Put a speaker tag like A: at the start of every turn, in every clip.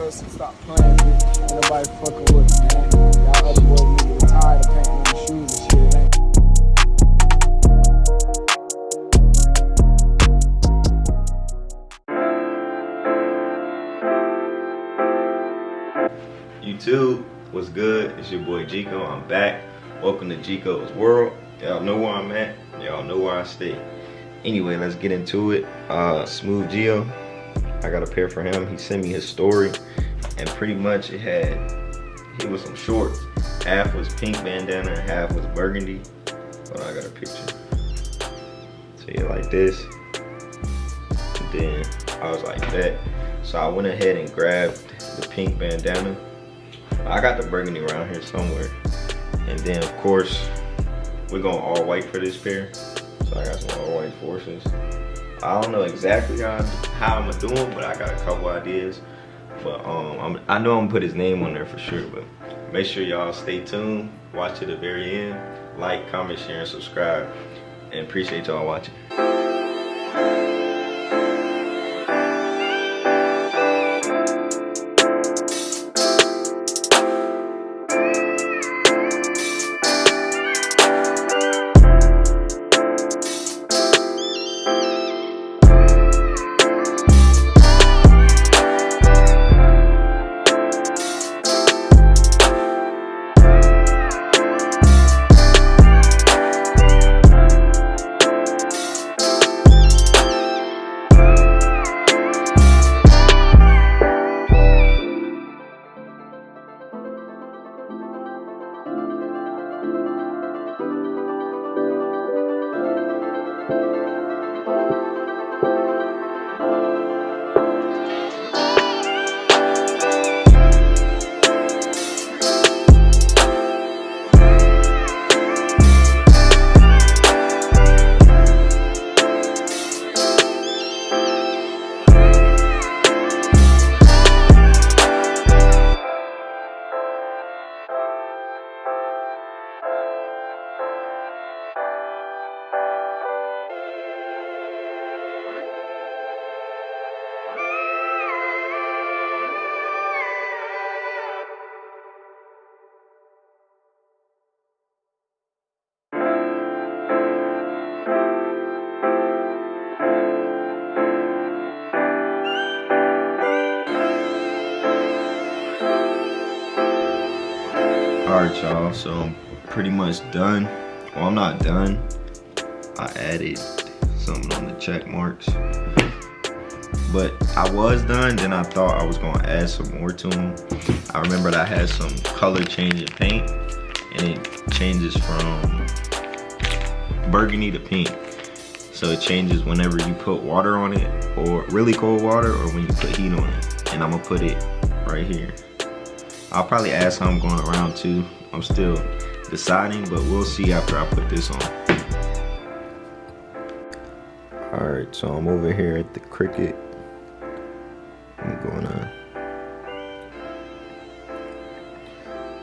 A: cuz stop playing, bitch. Ain't nobody fucking with me, man. Y'all other boys need to get tired of painting on the shoes and shit.
B: YouTube, what's good? It's your boy Jeeko. I'm back. Welcome to Jeeko's World. Y'all know where I'm at. Y'all know where I stay. Anyway, let's get into it. Smooth Gio, I got a pair for him. He sent me his story, and pretty much it was some shorts. Half was pink bandana, and half was burgundy. But I got a picture. So yeah, like this. And then I was like that. So I went ahead and grabbed the pink bandana. I got the burgundy around here somewhere. And then of course, we're going all white for this pair. So I got some all white forces. I don't know exactly how I'm gonna do them, but I got a couple ideas. But I know I'm gonna put his name on there for sure, but make sure y'all stay tuned, watch to the very end, like, comment, share, and subscribe. And appreciate y'all watching. Alright y'all, so I'm pretty much done. Well, I'm not done. I added something on the check marks. But I was done, then I thought I was gonna add some more to them. I remembered I had some color changing paint, and it changes from burgundy to pink. So it changes whenever you put water on it, or really cold water, or when you put heat on it. And I'm gonna put it right here. I'll probably add some going around too. I'm still deciding, but we'll see after I put this on. Alright, so I'm over here at the Cricut. I'm gonna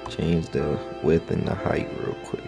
B: change the width and the height real quick.